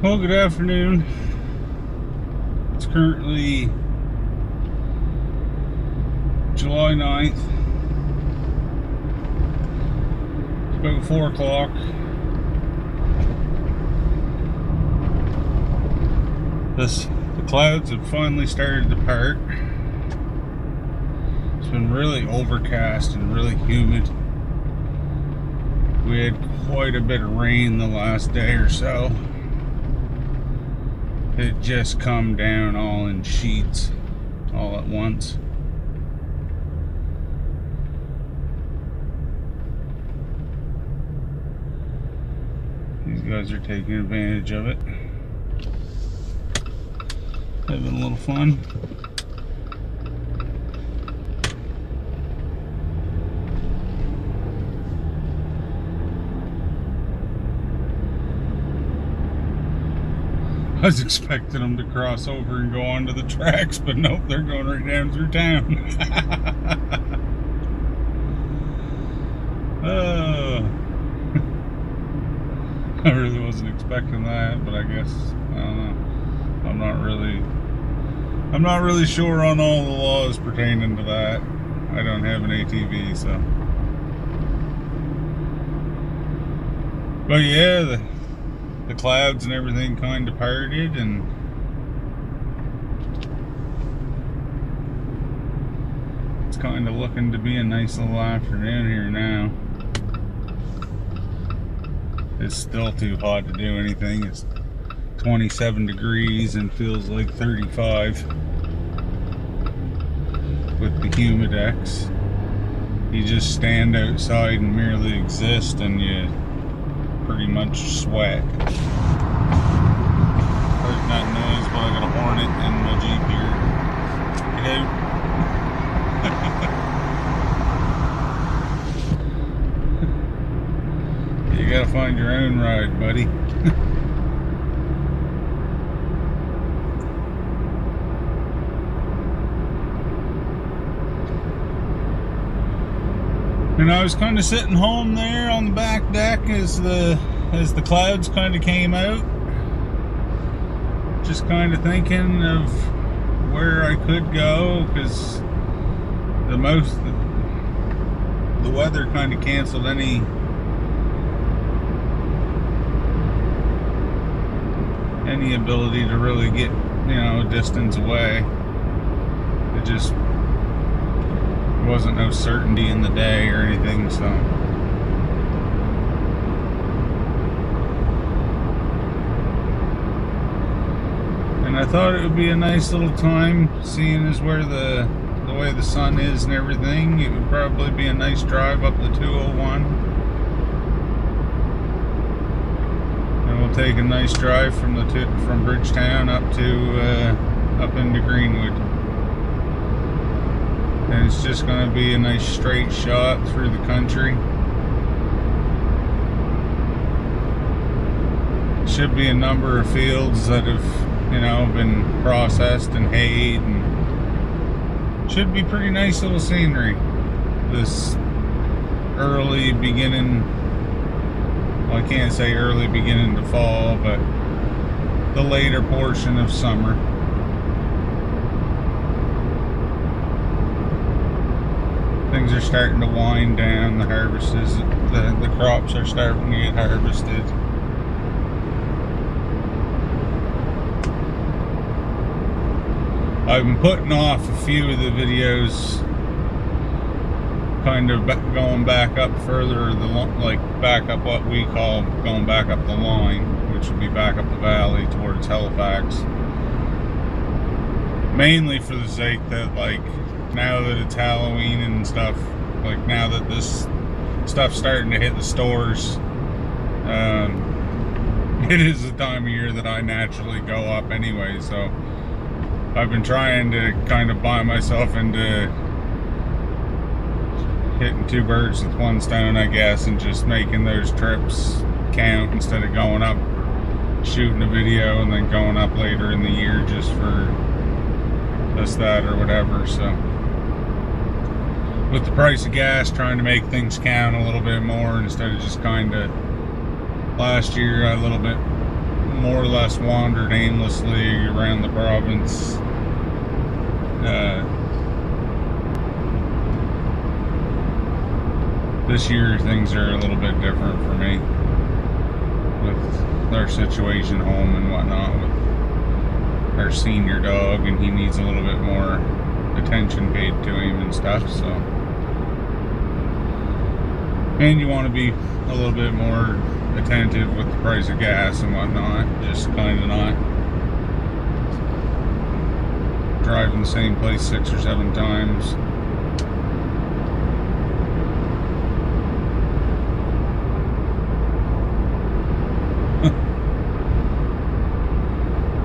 Well, good afternoon. It's currently July 9th. It's about 4 o'clock. The clouds have finally started to part. It's been really overcast and really humid. We had quite a bit of rain the last day or so. It just come down all in sheets all at once. These guys are taking advantage of it. Having a little fun. I was expecting them to cross over and go onto the tracks, but nope, they're going right down through town. I really wasn't expecting that, but I guess, I don't know. I'm not really sure on all the laws pertaining to that. I don't have an ATV, so. But yeah, the clouds and everything kind of parted, and it's kind of looking to be a nice little afternoon here now. It's still too hot to do anything. It's 27 degrees and feels like 35 with the humidex. You just stand outside and merely exist, and you pretty much sweat. Heard that noise, but I got a Hornet in my Jeep here. Get out. You gotta find your own ride, buddy. And I was kind of sitting home there on the back deck as the clouds kind of came out. Just kind of thinking of where I could go, because the weather kind of canceled any ability to really get, a distance away. It just wasn't no certainty in the day or anything, so. And I thought it would be a nice little time, seeing as where the way the sun is and everything. It would probably be a nice drive up the 201. And we'll take a nice drive from Bridgetown up into Greenwood. And it's just going to be a nice straight shot through the country. Should be a number of fields that have, been processed and hayed, and should be pretty nice little scenery this early beginning, well, I can't say early beginning to fall, but the later portion of summer. Things are starting to wind down. The crops are starting to get harvested. I've been putting off a few of the videos, kind of going back up further, back up what we call going back up the line, which would be back up the valley towards Halifax. Mainly for the sake that, now that it's Halloween and stuff, now that this stuff's starting to hit the stores, it is the time of year that I naturally go up anyway, so I've been trying to kind of buy myself into hitting two birds with one stone, I guess, and just making those trips count instead of going up, shooting a video, and then going up later in the year just for this, that, or whatever. So with the price of gas, trying to make things count a little bit more instead of just kind of, last year a little bit more or less wandered aimlessly around the province. This year things are a little bit different for me with our situation home and whatnot with our senior dog, and he needs a little bit more attention paid to him and stuff, so. And you want to be a little bit more attentive with the price of gas and whatnot, just kind of not driving the same place 6 or 7 times.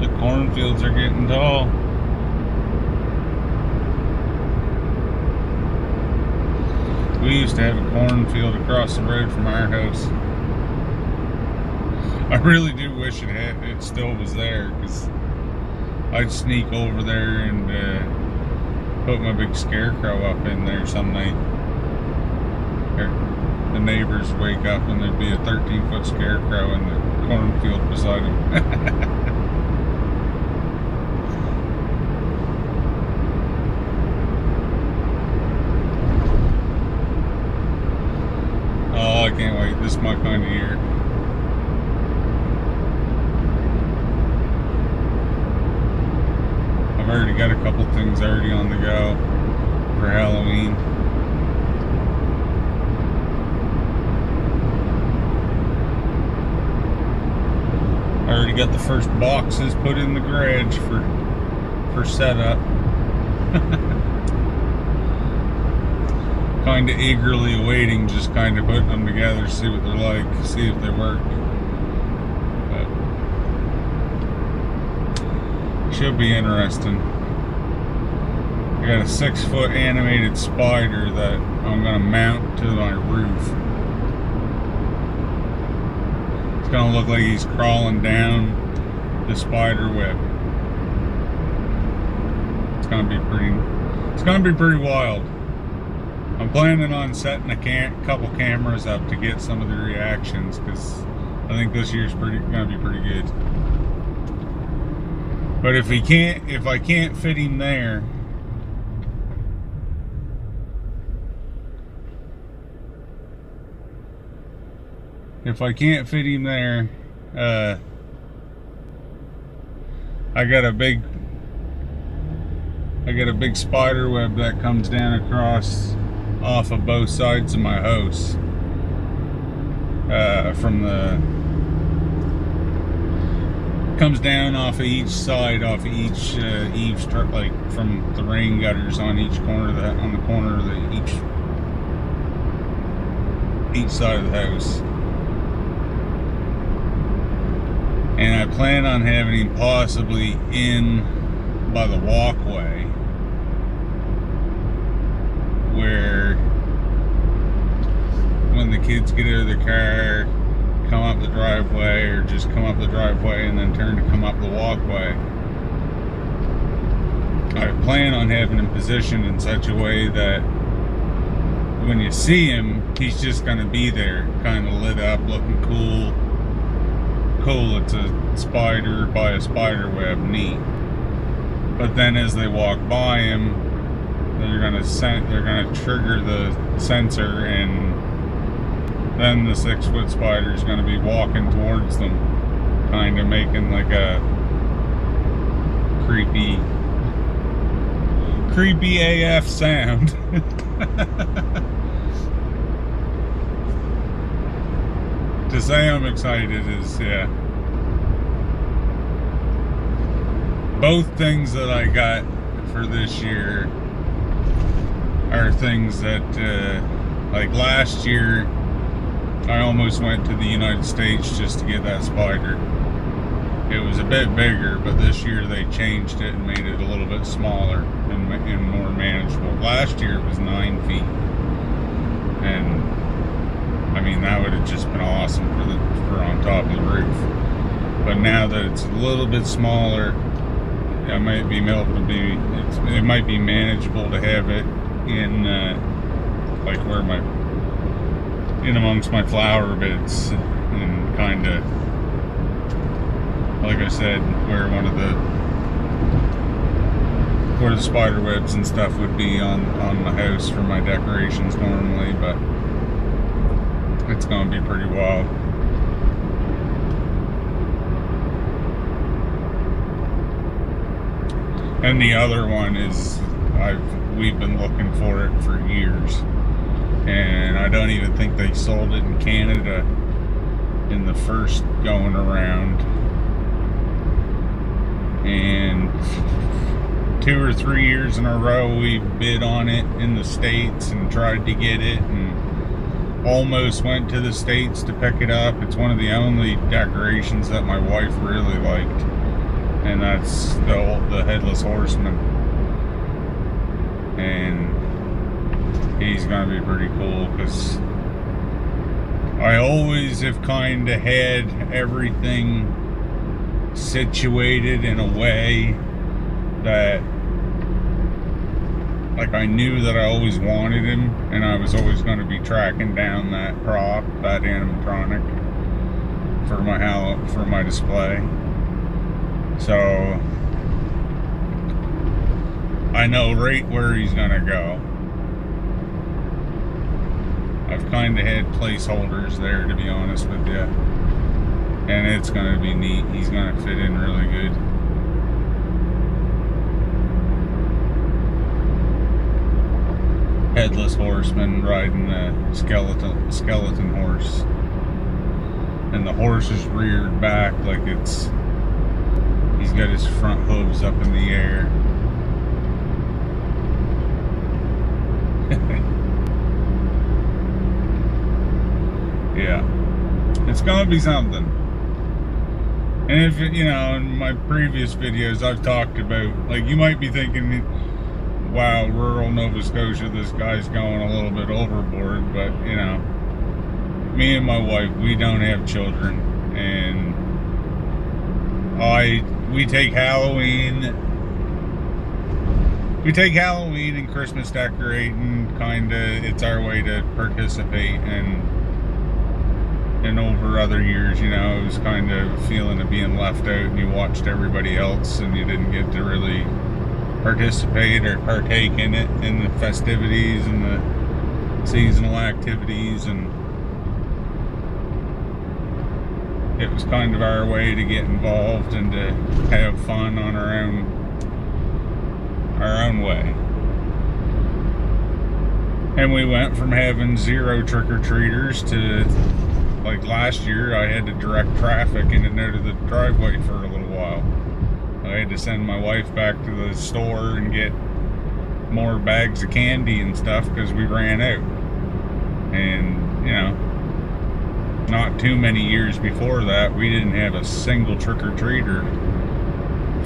The cornfields are getting tall. We used to have a cornfield across the road from our house. I really do wish it still was there, because I'd sneak over there and put my big scarecrow up in there some night. The neighbors wake up and there'd be a 13-foot scarecrow in the cornfield beside them. Oh, I can't wait. This is my kind of year. I've already got a couple things already on the go for Halloween. I already got the first boxes put in the garage for setup. Kind of eagerly awaiting, just kind of putting them together, see what they're like, see if they work. But should be interesting. I got a 6-foot animated spider that I'm gonna mount to my roof. It's gonna look like he's crawling down the spider web. It's gonna be pretty wild. I'm planning on setting a couple cameras up to get some of the reactions, because I think this year's gonna be pretty good. But if I can't fit him there, I got a big spider web that comes down across off of both sides of my house, comes down off of each side, off of each eaves, like from the rain gutters on each corner of each side of the house. And I plan on having him possibly in by the walkway, where when the kids get out of their car, come up the driveway, or just come up the driveway and then turn to come up the walkway, I plan on having him positioned in such a way that when you see him, he's just going to be there, kind of lit up, looking cool. It's a spider by a spider web, neat. But then as they walk by him, they're gonna trigger the sensor, and then the 6-foot spider is gonna be walking towards them, kind of making like a creepy AF sound. To say I'm excited is, yeah. Both things that I got for this year are things that, like last year, I almost went to the United States just to get that spider. It was a bit bigger, but this year they changed it and made it a little bit smaller and more manageable. Last year it was 9 feet. And I mean, that would have just been awesome for on top of the roof. But now that it's a little bit smaller, it might be it might be manageable to have it in like in amongst my flower beds, and kind of like I said, where where the spider webs and stuff would be on the house for my decorations normally, but it's gonna be pretty wild. And the other one is we've been looking for it for years, and I don't even think they sold it in Canada in the first going around, and 2 or 3 years in a row we bid on it in the States and tried to get it, and almost went to the States to pick it up. It's one of the only decorations that my wife really liked, and that's the Headless Horseman, and he's gonna be pretty cool because I always have kind of had everything situated in a way that, like, I knew that I always wanted him, and I was always going to be tracking down that prop, that animatronic for my display. So I know right where he's going to go. I've kind of had placeholders there, to be honest with you, and it's going to be neat. He's going to fit in really good. Headless Horseman riding the skeleton horse, and the horse is reared back like he's got his front hooves up in the air. Yeah, it's gonna be something. And if you know, in my previous videos I've talked about, like, you might be thinking, wow, rural Nova Scotia, this guy's going a little bit overboard, but you know, me and my wife, we don't have children, and we take Halloween and Christmas decorating, kinda, it's our way to participate, and over other years, you know, it was kind of feeling of being left out, and you watched everybody else and you didn't get to really participate or partake in it, in the festivities and the seasonal activities, and it was kind of our way to get involved and to have fun on our own way. And we went from having 0 trick-or-treaters to, like, last year I had to direct traffic in and out of the driveway for a little while. I had to send my wife back to the store and get more bags of candy and stuff because we ran out. And, you know, not too many years before that, we didn't have a single trick-or-treater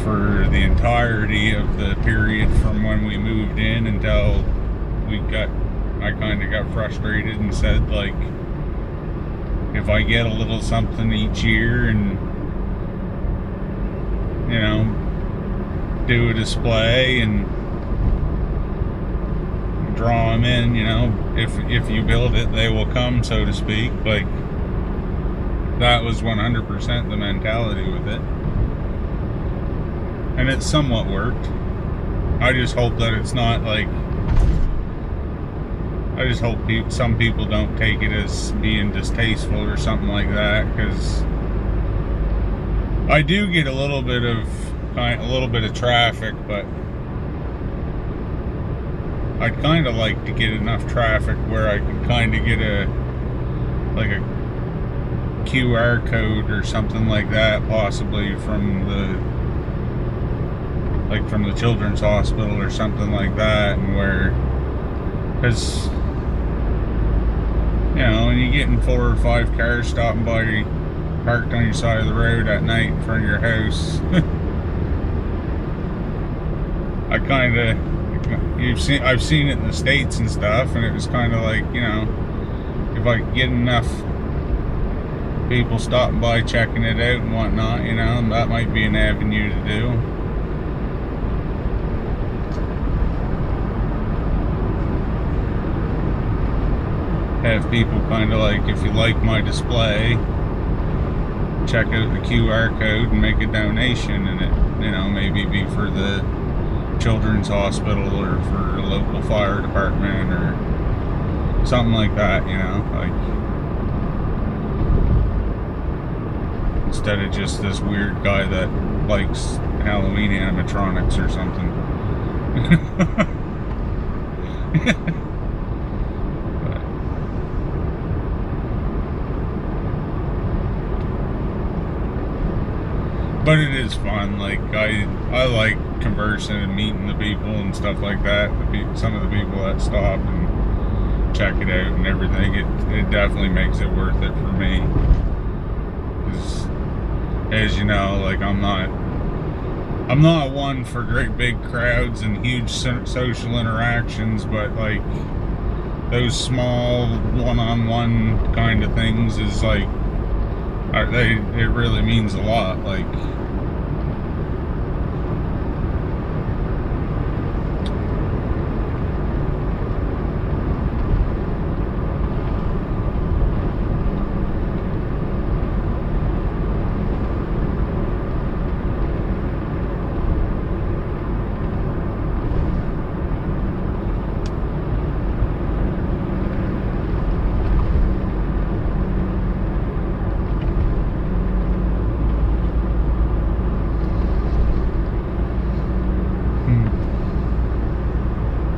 for the entirety of the period from when we moved in until I kind of got frustrated and said, like, if I get a little something each year and, you know, do a display and draw them in, you know, if you build it, they will come, so to speak. Like, that was 100% the mentality with it, and it somewhat worked. I just hope that it's not like, I just hope some people don't take it as being distasteful or something like that, because I do get a little bit of traffic, but I'd kind of like to get enough traffic where I can kind of get a QR code or something like that, possibly from the children's hospital or something like that, and where, because, you know, when you're getting 4 or 5 cars stopping by, parked on your side of the road at night in front of your house, I've seen it in the States and stuff, and it was kind of like, you know, if I could get enough people stopping by checking it out and whatnot, you know, that might be an avenue to do. Have people kind of like, if you like my display, check out the QR code and make a donation, and it, you know, maybe be for the children's hospital or for a local fire department or something like that, you know, like instead of just this weird guy that likes Halloween animatronics or something. But it is fun. Like I like conversing and meeting the people and stuff like that. Some of the people that stop and check it out and everything. It definitely makes it worth it for me. 'Cause, as you know, like I'm not one for great big crowds and huge social interactions, but like those small one-on-one kind of things is like it really means a lot. Like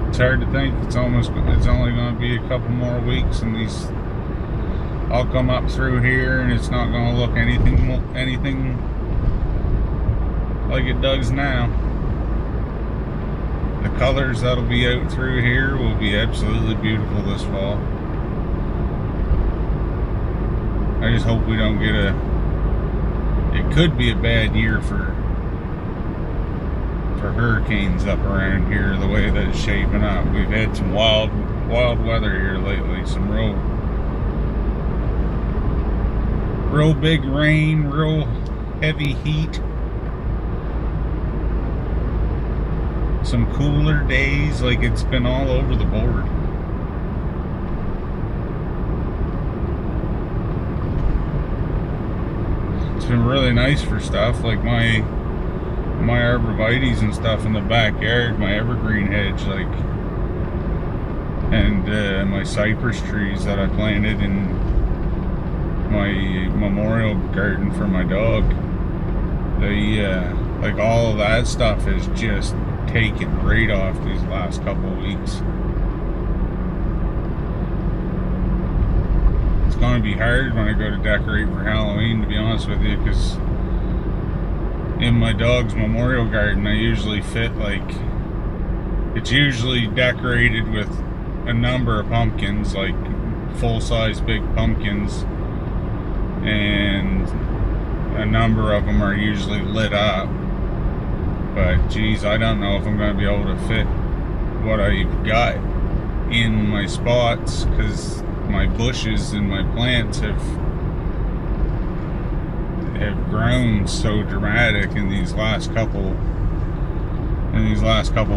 it's hard to think it's only going to be a couple more weeks and I'll come up through here and it's not going to look anything like it does now. The colors that'll be out through here will be absolutely beautiful this fall. I just hope we don't get it could be a bad year for hurricanes up around here, the way that it's shaping up. We've had some wild weather here lately, some real big rain, real heavy heat, some cooler days. Like it's been all over the board. It's been really nice for stuff like my arborvitaes and stuff in the backyard, my evergreen hedge, like, and my cypress trees that I planted in my memorial garden for my dog. Like all of that stuff has just taken right off these last couple of weeks. It's going to be hard when I go to decorate for Halloween, to be honest with you, because in my dog's memorial garden, I usually fit it's usually decorated with a number of pumpkins, like full-size big pumpkins, and a number of them are usually lit up. But geez, I don't know if I'm going to be able to fit what I've got in my spots, because my bushes and my plants have grown so dramatic in these last couple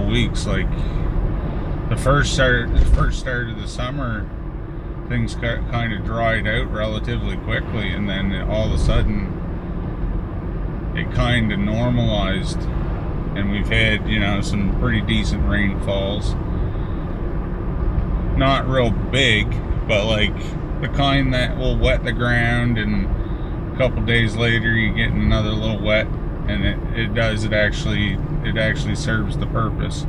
weeks. Like the first start of the summer, things kind of dried out relatively quickly, and then all of a sudden it kind of normalized, and we've had, you know, some pretty decent rainfalls. Not real big, but like the kind that will wet the ground, and a couple days later you get another little wet, and it actually serves the purpose.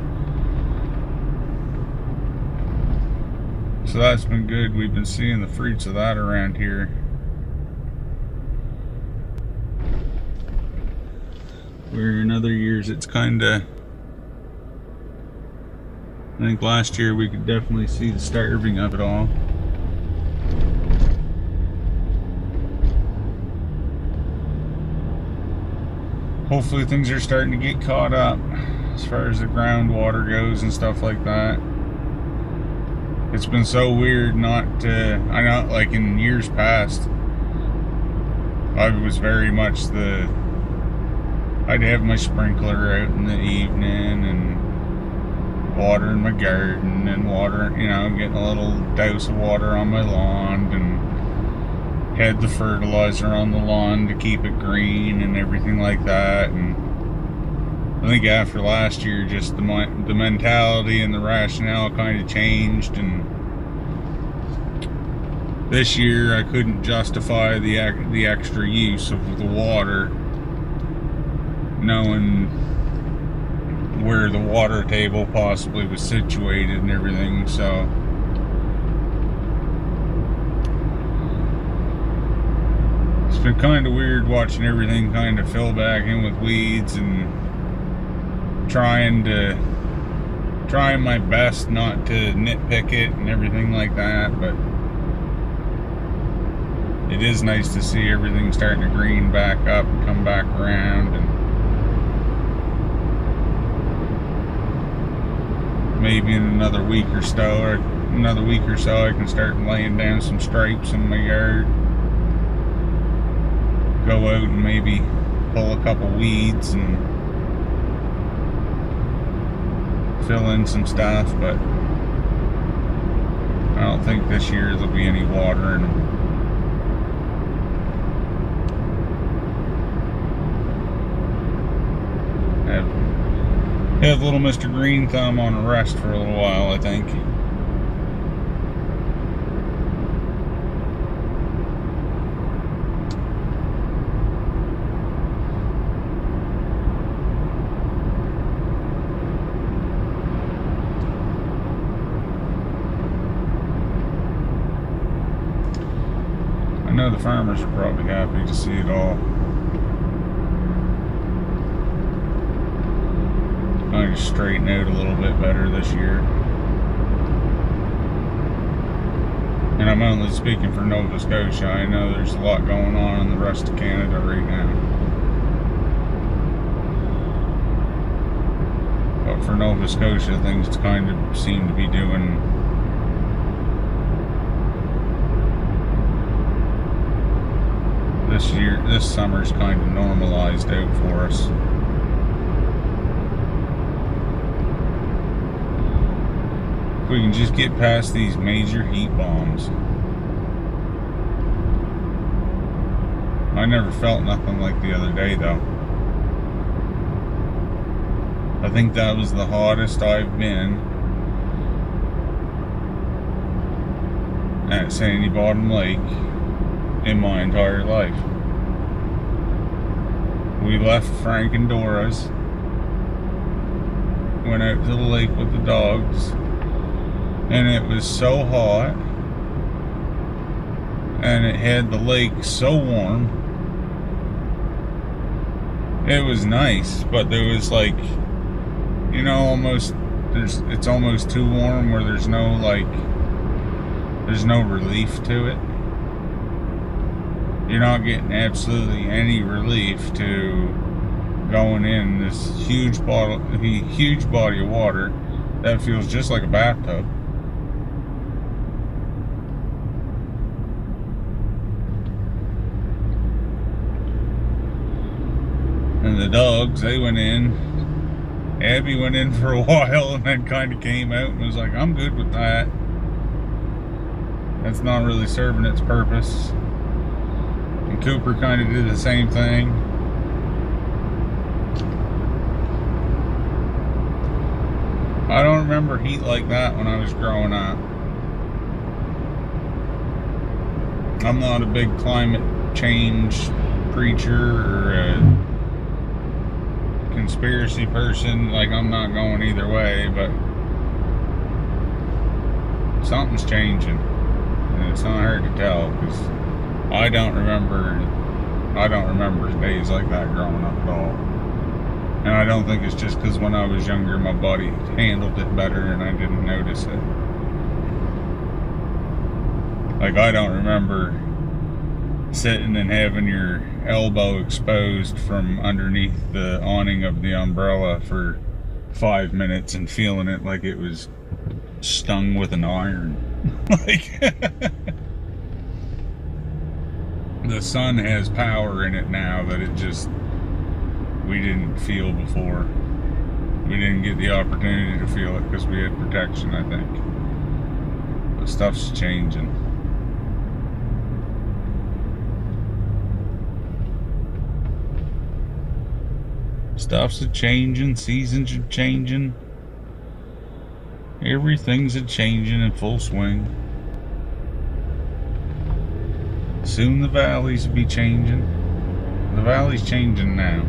So that's been good. We've been seeing the fruits of that around here. Where in other years it's kinda, I think last year we could definitely see the starving of it all. Hopefully things are starting to get caught up as far as the groundwater goes and stuff like that. It's been so weird not to, I know, like in years past, I was very much I'd have my sprinkler out in the evening and watering my garden and getting a little douse of water on my lawn, and had the fertilizer on the lawn to keep it green and everything like that. And I think after last year, just the mentality and the rationale kind of changed, and this year I couldn't justify the extra use of the water, knowing where the water table possibly was situated and everything. So it's been kind of weird watching everything kind of fill back in with weeds, and trying my best not to nitpick it and everything like that. But it is nice to see everything starting to green back up and come back around, and maybe in another week or so I can start laying down some stripes in my yard, go out and maybe pull a couple weeds and fill in some stuff. But I don't think this year there'll be any water in them. Have little Mr. Green Thumb on a rest for a little while, I think. I know the farmers are probably happy to see it all kind of straighten out a little bit better this year. And I'm only speaking for Nova Scotia. I know there's a lot going on in the rest of Canada right now, but for Nova Scotia, things kind of seem to be doing this summer's kind of normalized out for us. If we can just get past these major heat bombs. I never felt nothing like the other day, though. I think that was the hottest I've been at Sandy Bottom Lake in my entire life. We left Frank and Dora's, went out to the lake with the dogs, and it was so hot, and it had the lake so warm. It was nice, but there was like, you know, it's almost too warm where there's no relief to it. You're not getting absolutely any relief to going in this huge body of water that feels just like a bathtub. And the dogs, they went in. Abby went in for a while and then kind of came out and was like, I'm good with that. That's not really serving its purpose. And Cooper kind of did the same thing. I don't remember heat like that when I was growing up. I'm not a big climate change preacher or a conspiracy person. Like, I'm not going either way, but something's changing, and it's not hard to tell, because I don't remember days like that growing up at all. And I don't think it's just because when I was younger my body handled it better and I didn't notice it. Like, I don't remember sitting and having your elbow exposed from underneath the awning of the umbrella for 5 minutes and feeling it like it was stung with an iron. Like, the sun has power in it now that we didn't feel before. We didn't get the opportunity to feel it because we had protection, I think. But stuff's changing. Stuff's a changing, seasons are changing. Everything's a changing in full swing. Soon the valleys will be changing. The valley's changing now.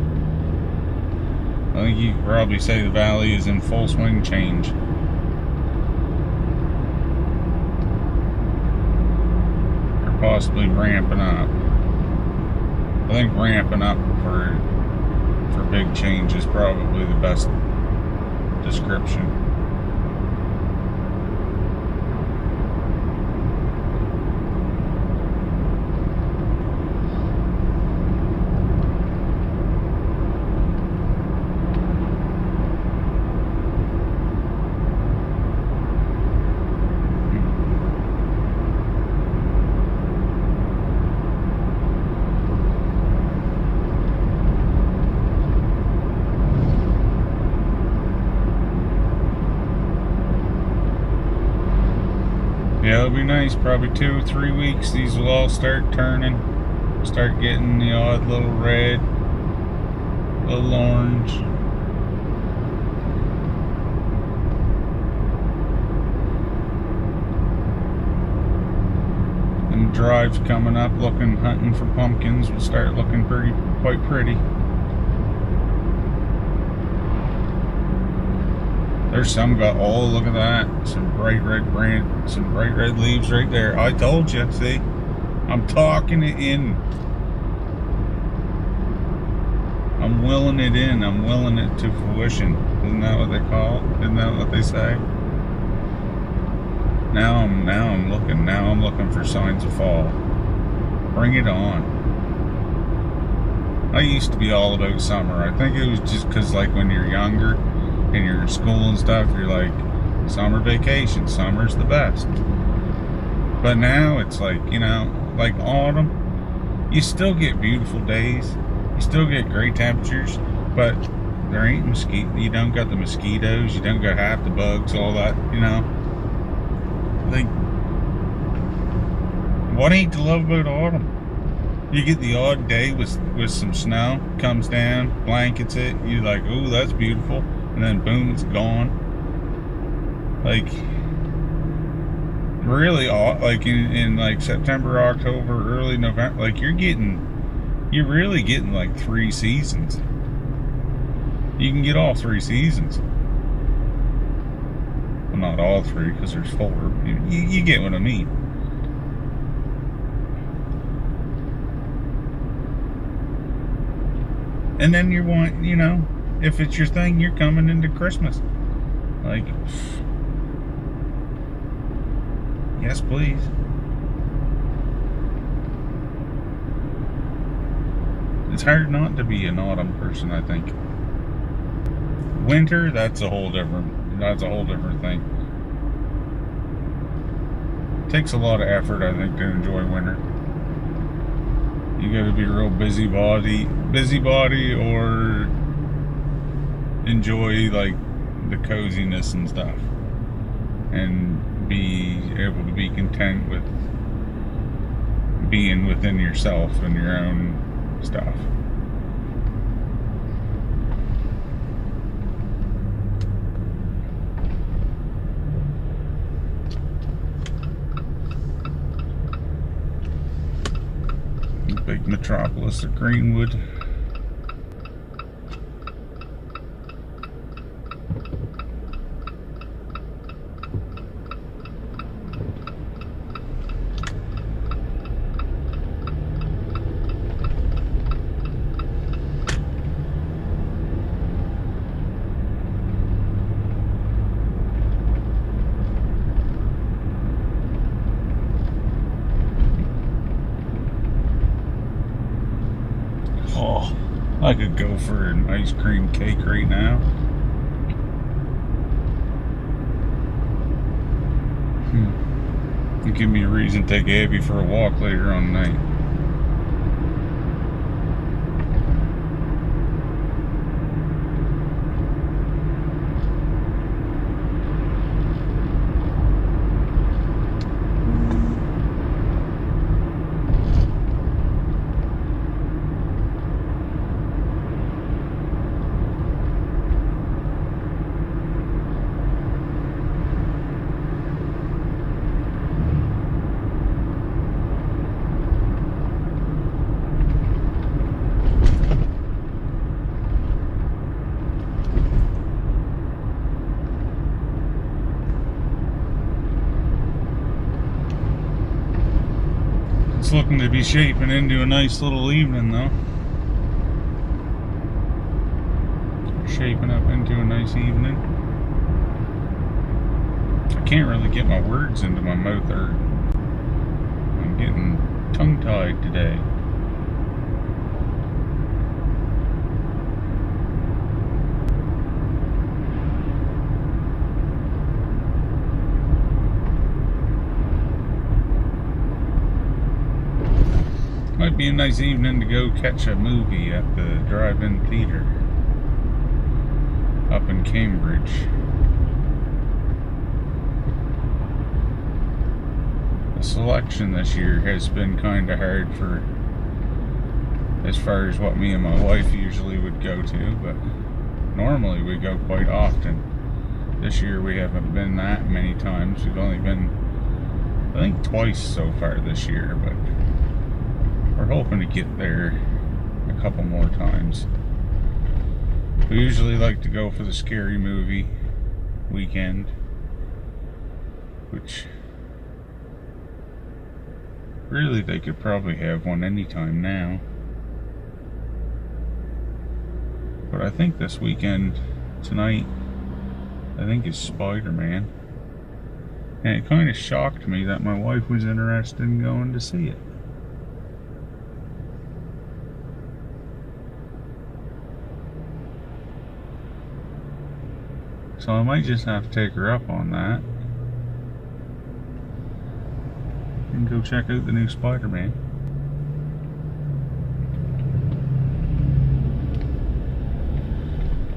I think you could probably say the valley is in full swing change. Or possibly ramping up. I think ramping up for big change is probably the best description. Yeah, it'll be nice. Probably 2 or 3 weeks. These will all start turning. Start getting the odd little red, little orange. And drives coming up, hunting for pumpkins will start looking quite pretty. There's some got, oh, look at that. Some bright red leaves right there. I told you, see? I'm talking it in. I'm willing it in. I'm willing it to fruition. Isn't that what they call it? Isn't that what they say? Now I'm looking for signs of fall. Bring it on. I used to be all about summer. I think it was just because, like, when you're younger and you're in school and stuff, you're like, summer vacation, summer's the best. But now it's like, you know, like autumn, you still get beautiful days, you still get great temperatures, but there ain't you don't got the mosquitoes, you don't got half the bugs, all that, you know. Like, what ain't to love about autumn? You get the odd day with some snow, comes down, blankets it, you're like, ooh, that's beautiful. And then boom, it's gone. Like, really, like in like September, October, early November, like you're really getting like 3 seasons. You can get all 3 seasons. Well, not all 3, because there's 4. You get what I mean. And then you want, you know, if it's your thing, you're coming into Christmas. Like, yes, please. It's hard not to be an autumn person, I think. Winter, that's a whole different thing. It takes a lot of effort, I think, to enjoy winter. You gotta be a real busybody, or enjoy like the coziness and stuff, and be able to be content with being within yourself and your own stuff. The big metropolis of Greenwood. Oh, I could go for an ice cream cake right now. It'd give me a reason to take Abby for a walk later on tonight. It's looking to be shaping into a nice little evening, though. Shaping up into a nice evening. I can't really get my words into my mouth, or I'm getting tongue-tied today. Might be a nice evening to go catch a movie at the drive-in theater up in Cambridge. The selection this year has been kind of hard for, as far as what me and my wife usually would go to, but normally we go quite often. This year we haven't been that many times. We've only been, I think, twice so far this year, but we're hoping to get there a couple more times. We usually like to go for the scary movie weekend, which really they could probably have one anytime now. But I think this weekend, tonight, I think it's Spider-Man. And it kind of shocked me that my wife was interested in going to see it. So I might just have to take her up on that and go check out the new Spider-Man.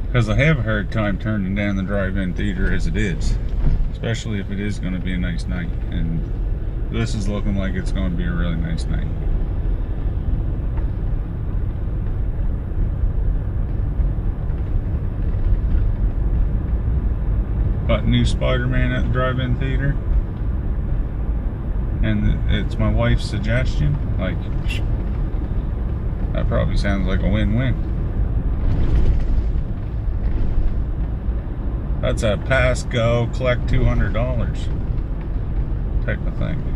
Because I have a hard time turning down the drive-in theater as it is, especially if it is going to be a nice night. And this is looking like it's going to be a really nice night. But new Spider-Man at the drive-in theater, and it's my wife's suggestion. Like, that probably sounds like a win-win. That's a pass, go, collect $200 type of thing.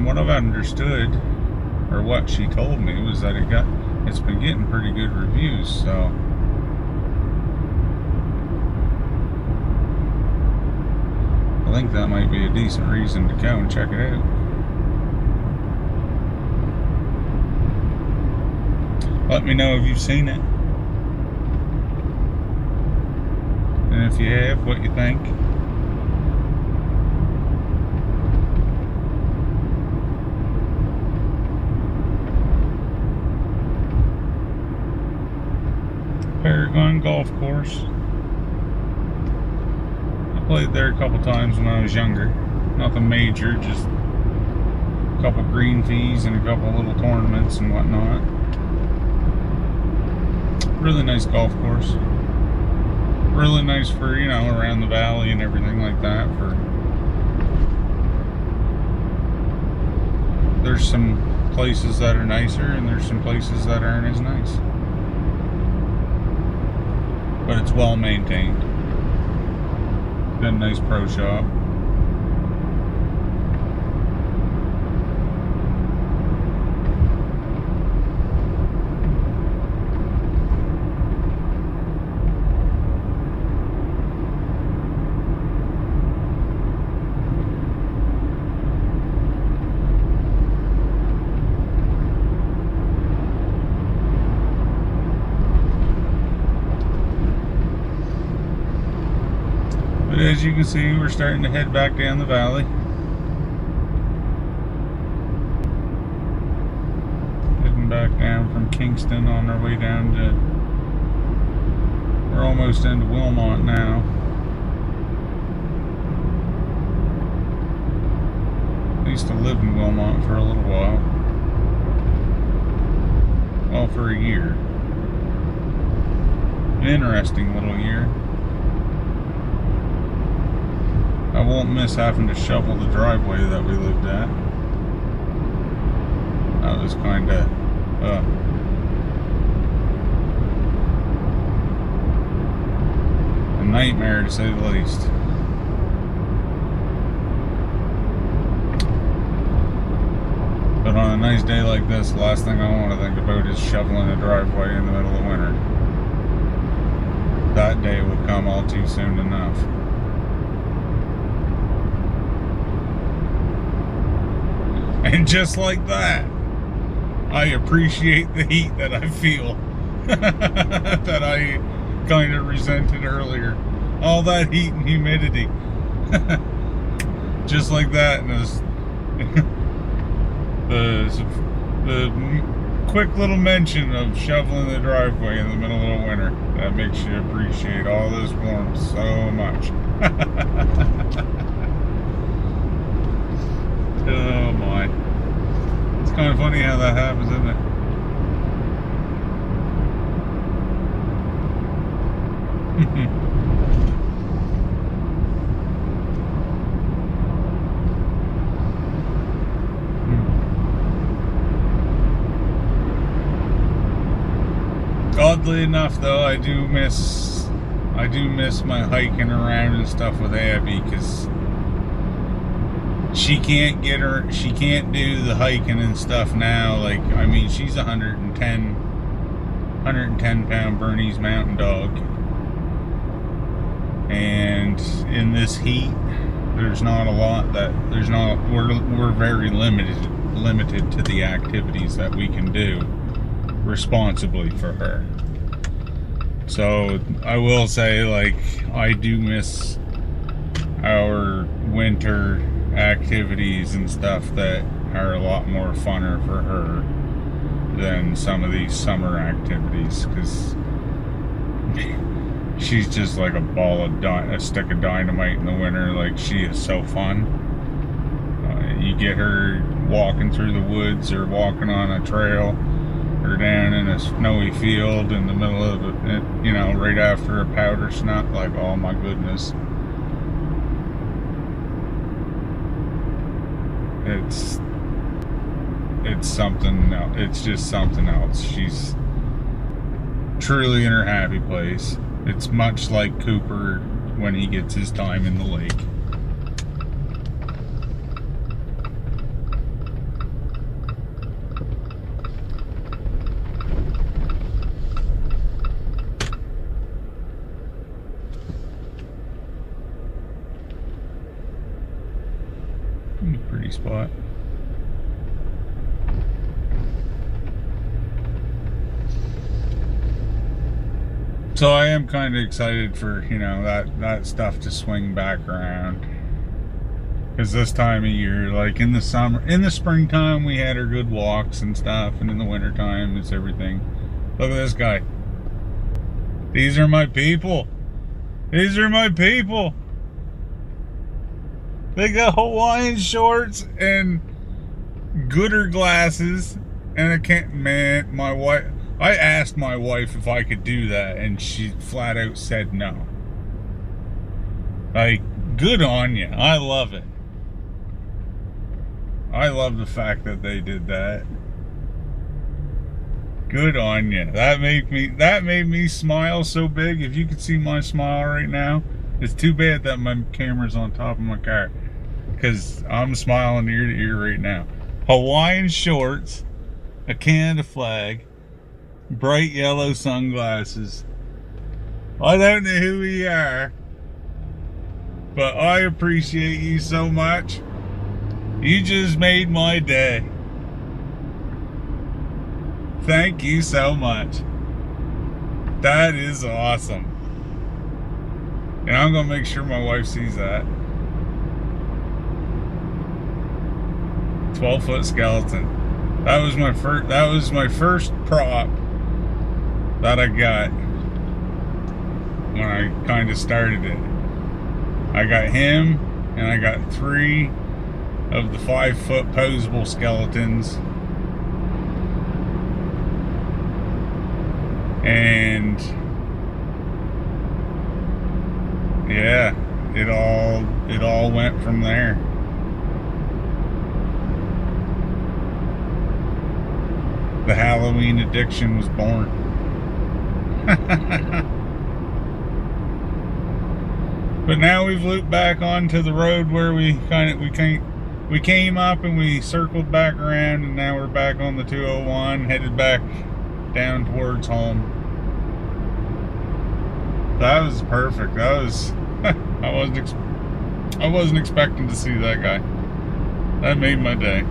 What I've understood, or what she told me, was that it's been getting pretty good reviews, so I think that might be a decent reason to go and check it out. Let me know if you've seen it, and if you have, what you think. Paragon Golf Course. I played there a couple times when I was younger. Nothing major, just a couple green fees and a couple little tournaments and whatnot. Really nice golf course. Really nice for, you know, around the valley and everything like that. There's some places that are nicer and there's some places that aren't as nice. But it's well maintained. Got a nice pro shop. As you can see, we're starting to head back down the valley. Heading back down from Kingston on our way down to, we're almost into Wilmot now. I used to live in Wilmot for a little while. Well, for a year. An interesting little year. I won't miss having to shovel the driveway that we lived at. That was kind of a nightmare, to say the least. But on a nice day like this, the last thing I want to think about is shoveling a driveway in the middle of winter. That day will come all too soon enough. And just like that, I appreciate the heat that I feel. That I kind of resented earlier. All that heat and humidity. Just like that, and the quick little mention of shoveling the driveway in the middle of winter, that makes you appreciate all this warmth so much. Oh my. It's kind of funny how that happens, isn't it? Oddly enough, though, I do miss my hiking around and stuff with Abby, because she can't do the hiking and stuff now. Like, I mean, she's 110 pound Bernese mountain dog, and in this heat, there's not a lot that we're very limited to the activities that we can do responsibly for her. So I will say, like, I do miss our winter activities and stuff that are a lot more funner for her than some of these summer activities, because she's just like a stick of dynamite in the winter. Like, she is so fun. You get her walking through the woods or walking on a trail or down in a snowy field in the middle of it, you know, right after a powder snow. Like, oh my goodness. It's something else. It's just something else. She's truly in her happy place. It's much like Cooper when he gets his time in the lake. Pretty spot. So I am kind of excited for, you know, that stuff to swing back around, because this time of year, like in the springtime, we had our good walks and stuff, and in the wintertime, it's everything. Look at this guy. These are my people. These are my people. They got Hawaiian shorts and gooder glasses, and I asked my wife if I could do that, and she flat out said no. Like, good on you. I love it. I love the fact that they did that. Good on you. That made me smile so big. If you could see my smile right now, it's too bad that my camera's on top of my car, because I'm smiling ear to ear right now. Hawaiian shorts, a Canada flag, bright yellow sunglasses. I don't know who we are, but I appreciate you so much. You just made my day. Thank you so much. That is awesome. And I'm gonna make sure my wife sees that. 12-foot skeleton. That was my first prop that I got when I kind of started it. I got him, and I got 3 of the 5-foot posable skeletons, and yeah, it all went from there. the Halloween addiction was born. But now we've looped back onto the road where we came up and we circled back around, and now we're back on the 201, headed back down towards home. That was perfect. That was I wasn't expecting to see that guy. That made my day.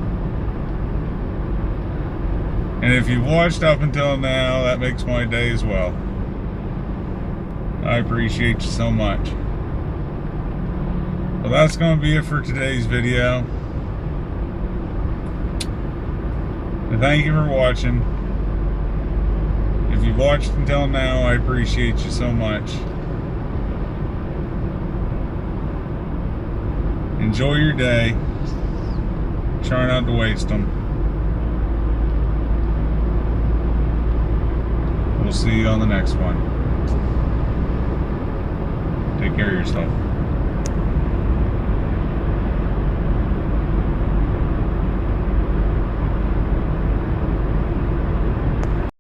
And if you've watched up until now, that makes my day as well. I appreciate you so much. Well, that's going to be it for today's video. And thank you for watching. If you've watched until now, I appreciate you so much. Enjoy your day. Try not to waste them. We'll see you on the next one. Take care of yourself.